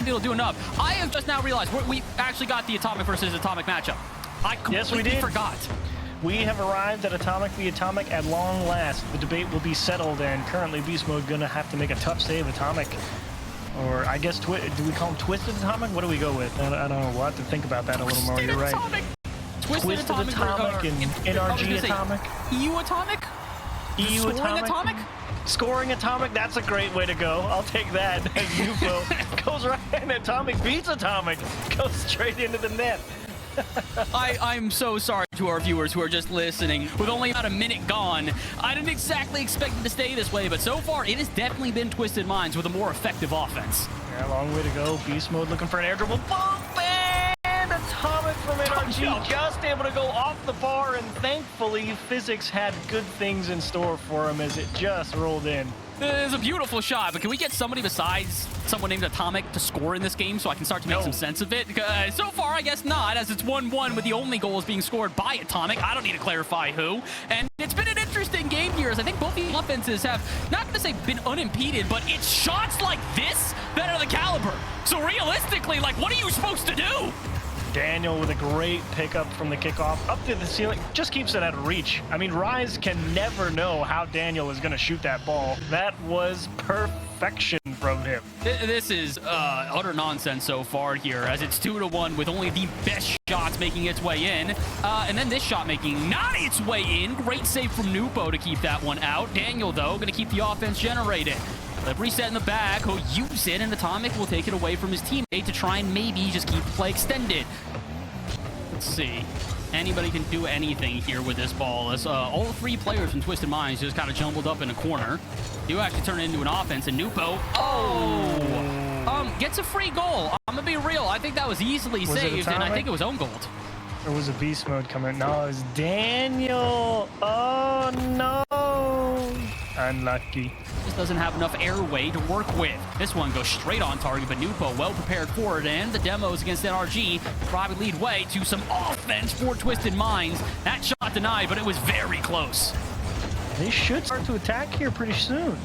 It'll do enough. I have just now realized we actually got the Atomic versus Atomic matchup. I completely forgot. We have arrived at Atomic v Atomic at long last. The debate will be settled, and currently Beast Mode gonna have to make a tough save. Atomic, or I guess, do we call him Twisted Atomic? What do we go with? I don't know. We'll have to think about that a little more. You're right. Twisted Atomic and NRG Atomic. EU Atomic? EU Scoring Atomic? Scoring Atomic, that's a great way to go. I'll take that. As Nupo goes right in, Atomic beats Atomic. Goes straight into the net. I'm so sorry to our viewers who are just listening. With only about a minute gone, I didn't exactly expect it to stay this way, but so far it has definitely been Twisted Minds with a more effective offense. Yeah, long way to go. Beast Mode looking for an air dribble. Bump and Atomic from NRG just able to go off the bar, and thankfully physics had good things in store for him as it just rolled in. It's a beautiful shot, but can we get somebody besides someone named Atomic to score in this game so I can start to make some sense of it? So far, I guess not, as it's 1-1 with the only goals being scored by Atomic. I don't need to clarify who. And it's been an interesting game here, as I think both the offenses have, not going to say been unimpeded, but it's shots like this that are the caliber. So realistically, like, what are you supposed to do? Daniel with a great pickup from the kickoff up to the ceiling, just keeps it out of reach. I mean, Rise can never know how Daniel is going to shoot that ball. That was perfection from him. This is utter nonsense so far here, as it's 2-1 with only the best shots making its way in. And then this shot making not its way in. Great save from Nupo to keep that one out. Daniel, though, going to keep the offense generated. Let reset in the back, he'll use it, and Atomic will take it away from his teammate to try and maybe just keep play extended. Let's see. Anybody can do anything here with this ball, as all three players from Twisted Minds just kind of jumbled up in a corner. You actually turn it into an offense, and Nupo, gets a free goal. I'm gonna be real, I think that was easily saved, and I think it was own gold. Or was a beast mode coming? No, it was Daniel. Oh no. Unlucky. Just doesn't have enough airway to work with. This one goes straight on target, but Nupo well prepared for it, and the demos against NRG probably lead way to some offense for Twisted Minds. That shot denied, but it was very close. They should start to attack here pretty soon.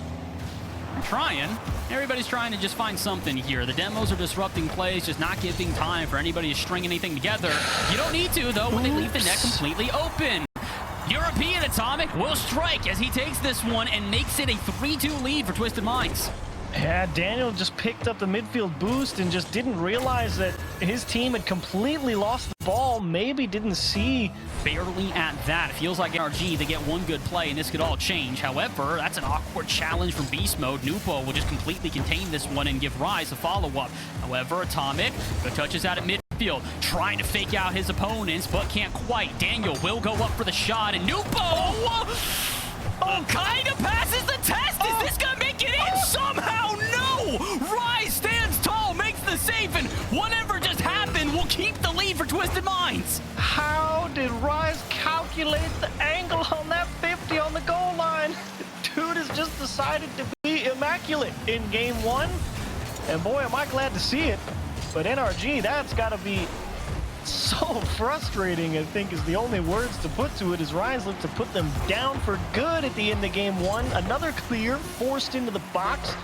They're trying. Everybody's trying to just find something here. The demos are disrupting plays, just not giving time for anybody to string anything together. You don't need to, though, when they leave the net completely open. European Atomic will strike as he takes this one and makes it a 3-2 lead for Twisted Minds. Yeah, Daniel just picked up the midfield boost and just didn't realize that his team had completely lost the ball. Maybe didn't see. Barely at that. It feels like NRG, they get one good play and this could all change. However, that's an awkward challenge from Beast Mode. Nupo will just completely contain this one and give Rise a follow-up. However, Atomic touches out at midfield, trying to fake out his opponents, but can't quite. Daniel will go up for the shot, and Nupo kind of passes the test. Is this gonna make it in somehow? No! Rise stands tall, makes the save, and whatever just happened will keep the lead for Twisted Minds. How did Rise calculate the angle on that 50 on the goal line? Dude has just decided to be immaculate in game one, and boy, am I glad to see it. But NRG, that's got to be so frustrating, I think, is the only words to put to it, as Rise looked to put them down for good at the end of game one. Another clear, forced into the box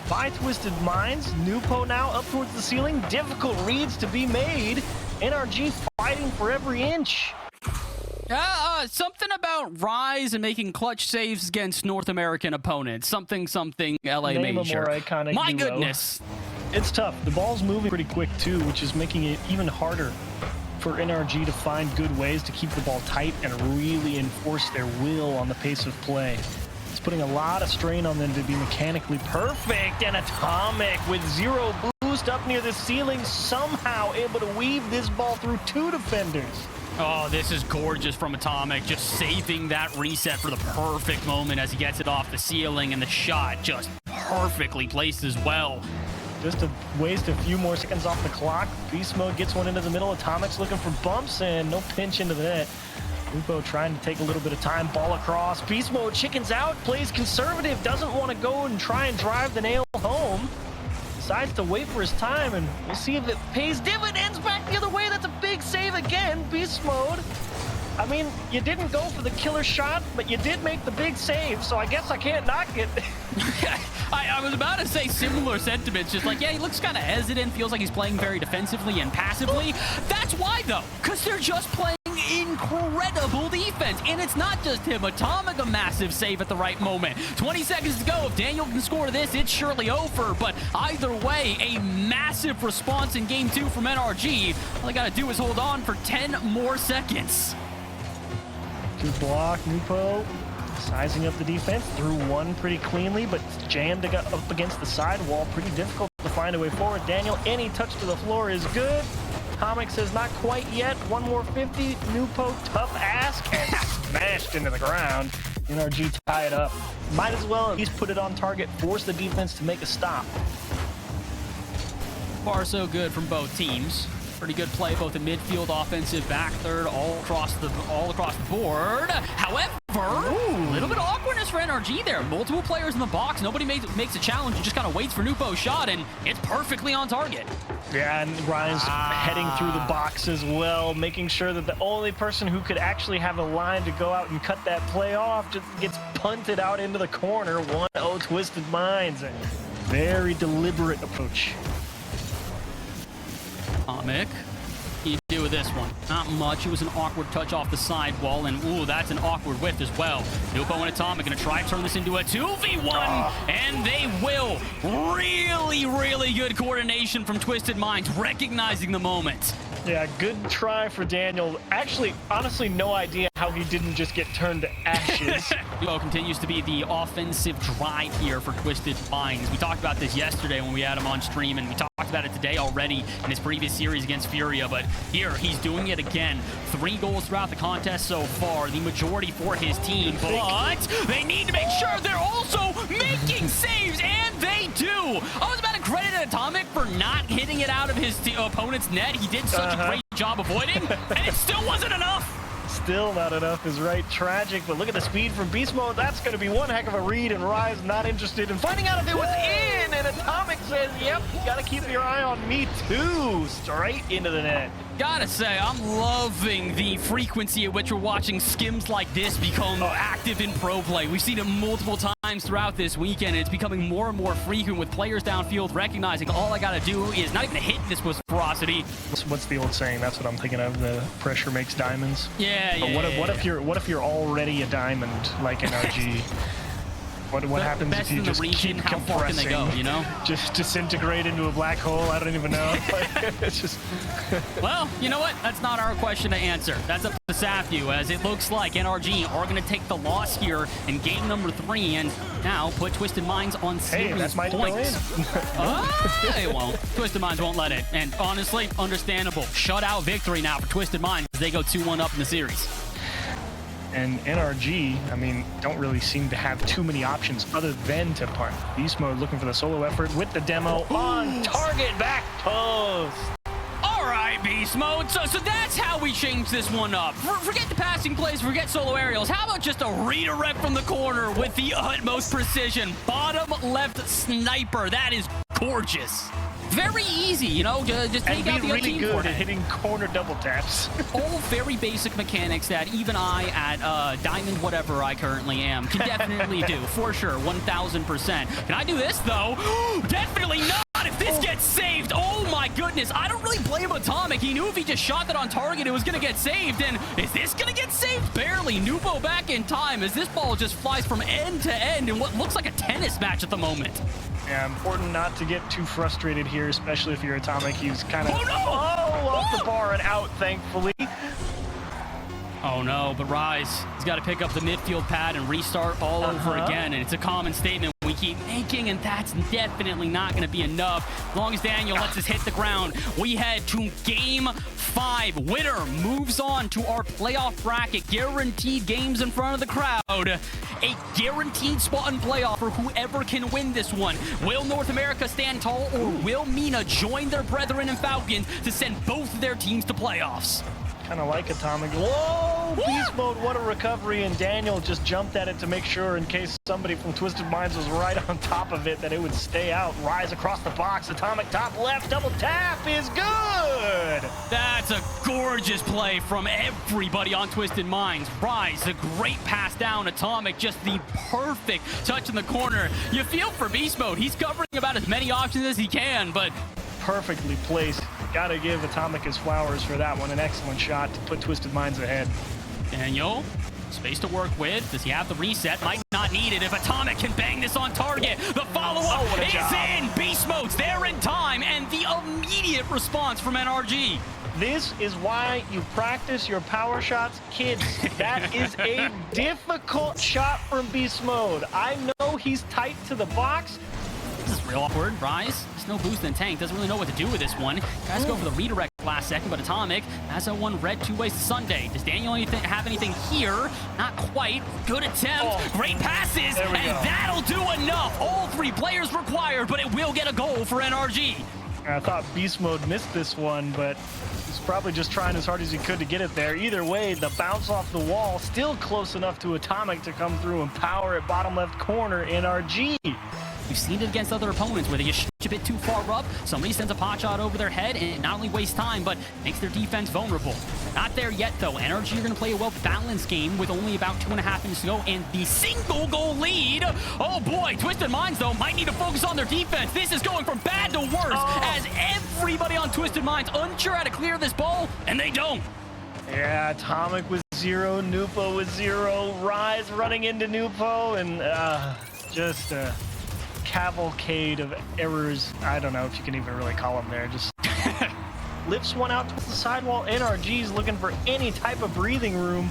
by Twisted Minds. Nupo now up towards the ceiling. Difficult reads to be made. NRG fighting for every inch. Something about Rise and making clutch saves against North American opponents. Something LA Name Major. A more iconic My duo. goodness. It's tough. The ball's moving pretty quick too, which is making it even harder for NRG to find good ways to keep the ball tight and really enforce their will on the pace of play. It's putting a lot of strain on them to be mechanically perfect, and Atomic with zero boost up near the ceiling, somehow able to weave this ball through two defenders. Oh, this is gorgeous from Atomic, just saving that reset for the perfect moment as he gets it off the ceiling, and the shot just perfectly placed as well. Just to waste a few more seconds off the clock. Beast Mode gets one into the middle. Atomic's looking for bumps, and no pinch into that. Nupo trying to take a little bit of time. Ball across. Beast Mode chickens out. Plays conservative. Doesn't want to go and try and drive the nail home. Decides to wait for his time, and we'll see if it pays dividends back the other way. That's a big save again. Beast Mode I mean, you didn't go for the killer shot, but you did make the big save, so I guess I can't knock it. I was about to say similar sentiments, just like, yeah, he looks kind of hesitant, feels like he's playing very defensively and passively. That's why, though, because they're just playing incredible defense, and it's not just him. Atomic, a massive save at the right moment. 20 seconds to go. If Daniel can score this, it's surely over, but either way, a massive response in game 2 from NRG. All they gotta do is hold on for 10 more seconds. To block, Nupo sizing up the defense, threw one pretty cleanly, but jammed up against the sidewall. Pretty difficult to find a way forward. Daniel, any touch to the floor is good. Comic says not quite yet. One more 50. Nupo, tough ask, and smashed into the ground. NRG tie it up. Might as well at least put it on target, force the defense to make a stop. Far so good from both teams. Pretty good play, both in midfield, offensive, back third, all across the board. However, a little bit of awkwardness for NRG there. Multiple players in the box. Nobody makes a challenge and just kind of waits for Nupo's shot, and it's perfectly on target. Yeah, and Ryan's heading through the box as well, making sure that the only person who could actually have a line to go out and cut that play off just gets punted out into the corner. 1-0 Twisted Minds. A very deliberate approach. Comic, what do you do with this one? Not much. It was an awkward touch off the sidewall, and ooh, that's an awkward whiff as well. Nupo and Atomic gonna try to turn this into a 2v1, and they will. Really good coordination from Twisted Minds, recognizing the moment. Yeah, good try for Daniel. Actually, honestly, no idea how he didn't just get turned to ashes. Nupo continues to be the offensive drive here for Twisted Minds. We talked about this yesterday when we had him on stream, and we talked about it today already in his previous series against FURIA, but here he's doing it again. 3 goals throughout the contest so far, the majority for his team, but they need to make sure they're also making saves, and they do. I was about to credit Atomic for not hitting it out of his opponent's net. He did such a great job avoiding, and it still wasn't enough. Still not enough is right. Tragic, but look at the speed from Beast Mode. That's going to be one heck of a read, and Rise not interested in finding out if it was in. And Atomic says, yep, you got to keep your eye on me too. Straight into the net. Gotta say, I'm loving the frequency at which we're watching skims like this become active in pro play. We've seen it multiple times throughout this weekend. It's becoming more and more frequent with players downfield recognizing all I gotta do is not even hit this with ferocity. What's the old saying? That's what I'm thinking of. The pressure makes diamonds. What if you're already a diamond like NRG? What happens if you just keep how far can they go, you know? Just disintegrate into a black hole? I don't even know. It's just... Well, you know what? That's not our question to answer. That's up to Safu, as it looks like NRG are going to take the loss here in game number 3 and now put Twisted Minds on serious points. It won't. Twisted Minds won't let it. And honestly, understandable. Shutout victory now for Twisted Minds as they go 2-1 up in the series. And NRG, I mean, don't really seem to have too many options other than to punt. Beast Mode looking for the solo effort with the demo on target, back post. All right, Beast Mode. So that's how we change this one up. Forget the passing plays, forget solo aerials. How about just a redirect from the corner with the utmost precision? Bottom left sniper. That is gorgeous. Very easy, you know, just take out the other team. And be really good at hitting corner double taps. All very basic mechanics that even I at Diamond whatever I currently am can definitely do, for sure, 1000%. Can I do this, though? Definitely not if this gets saved. Oh, my goodness. I don't really blame Atomic. He knew if he just shot that on target, it was going to get saved. And is this going to get saved? Barely. Nupo back in time as this ball just flies from end to end in what looks like a tennis match at the moment. Yeah, important not to get too frustrated here, especially if you're Atomic. He's kind of off the bar and out, thankfully. Oh no, but Rise, he's got to pick up the midfield pad and restart all over again, and it's a common statement we keep making, and that's definitely not going to be enough. As long as Daniel lets us hit the ground, we head to game 5. Winner moves on to our playoff bracket. Guaranteed games in front of the crowd. A guaranteed spot in playoff for whoever can win this one. Will North America stand tall, or will MENA join their brethren in Falcons to send both of their teams to playoffs? kind of like Atomic. Whoa! Beast mode, what a recovery, and Daniel just jumped at it to make sure in case somebody from Twisted Minds was right on top of it that it would stay out. Rise across the box, Atomic top left, double tap is good! That's a gorgeous play from everybody on Twisted Minds. Rise, a great pass down. Atomic, just the perfect touch in the corner. You feel for Beast Mode. He's covering about as many options as he can, but perfectly placed. Gotta give Atomic his flowers for that one. An excellent shot to put Twisted Minds ahead. Daniel, space to work with. Does he have the reset? Might not need it if Atomic can bang this on target. The follow-up is in. Beast Mode's there in time, and the immediate response from NRG. This is why you practice your power shots, kids. That is a difficult shot from Beast Mode. I know he's tight to the box. This is real awkward. Rise, there's no boost in tank. Doesn't really know what to do with this one. Guys go for the redirect last second, but Atomic has a one red two ways to Sunday. Does Daniel have anything here? Not quite. Good attempt. Great passes, and that'll do enough. All three players required, but it will get a goal for NRG. I thought Beast Mode missed this one, but he's probably just trying as hard as he could to get it there. Either way, the bounce off the wall, still close enough to Atomic to come through and power at bottom left corner, NRG. We've seen it against other opponents where they just a bit too far up. Somebody sends a pot shot over their head, and it not only wastes time, but makes their defense vulnerable. Not there yet, though. NRG are going to play a well-balanced game with only about 2.5 minutes to go, and the single goal lead. Oh, boy. Twisted Minds, though, might need to focus on their defense. This is going from bad to worse as everybody on Twisted Minds unsure how to clear this ball, and they don't. Yeah, Atomic was 0, Nupo was 0, Rise running into Nupo, and just a cavalcade of errors. I don't know if you can even really call them there. Just lifts one out towards the sidewall. NRG's looking for any type of breathing room.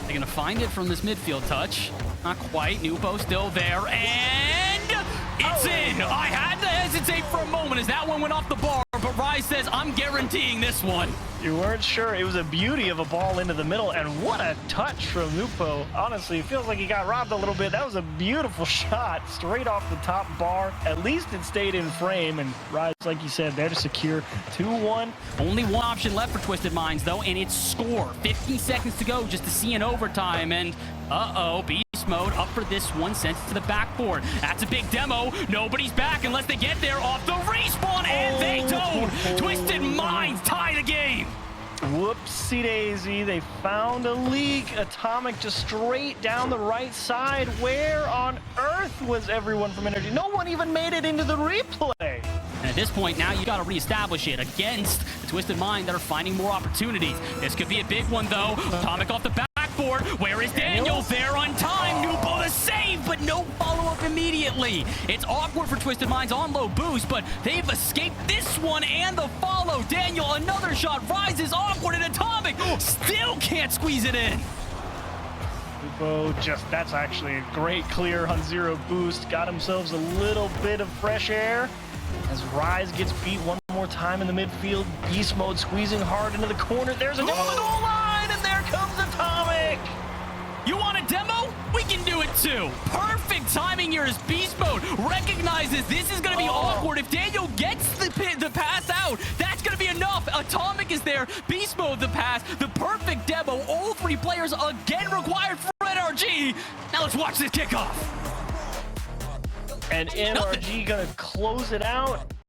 They're gonna find it from this midfield touch. Not quite. Nupo still there, and it's in. I had to hesitate for a moment as that one went off the bar, but Rise says, I'm guaranteeing this one. You weren't sure. It was a beauty of a ball into the middle, and what a touch from Nupo. Honestly, it feels like he got robbed a little bit. That was a beautiful shot straight off the top bar. At least it stayed in frame, and Rise, like you said, there to secure 2-1. Only one option left for Twisted Minds, though, and it's score. 50 seconds to go just to see an overtime, and Beast Mode up for this one, sent to the backboard. That's a big demo. Nobody's back unless they get there off the respawn, and they don't. Twisted Minds tie the game. Whoopsie daisy, they found a leak. Atomic just straight down the right side. Where on earth was everyone from NRG? No one even made it into the replay. And at this point, now you got to reestablish it against the Twisted Mind that are finding more opportunities. This could be a big one, though. Atomic off the backboard. Where is Daniel? There on time. Nupo the save, but no follow-up immediately. It's awkward for Twisted Minds on low boost, but they've escaped this one and the follow. Daniel, another shot. Rises awkward, and Atomic still can't squeeze it in. Nupo that's actually a great clear on 0 boost. Got themselves a little bit of fresh air. As Rise gets beat one more time in the midfield, Beast Mode squeezing hard into the corner. There's a goal on the goal line, and there comes Atomic. You want a demo? We can do it too. Perfect timing here as Beast Mode recognizes this is going to be awkward. If Daniel gets the pass out, that's going to be enough. Atomic is there. Beast Mode the pass. The perfect demo. All three players again required for NRG. Now let's watch this kickoff. And NRG gonna close it out.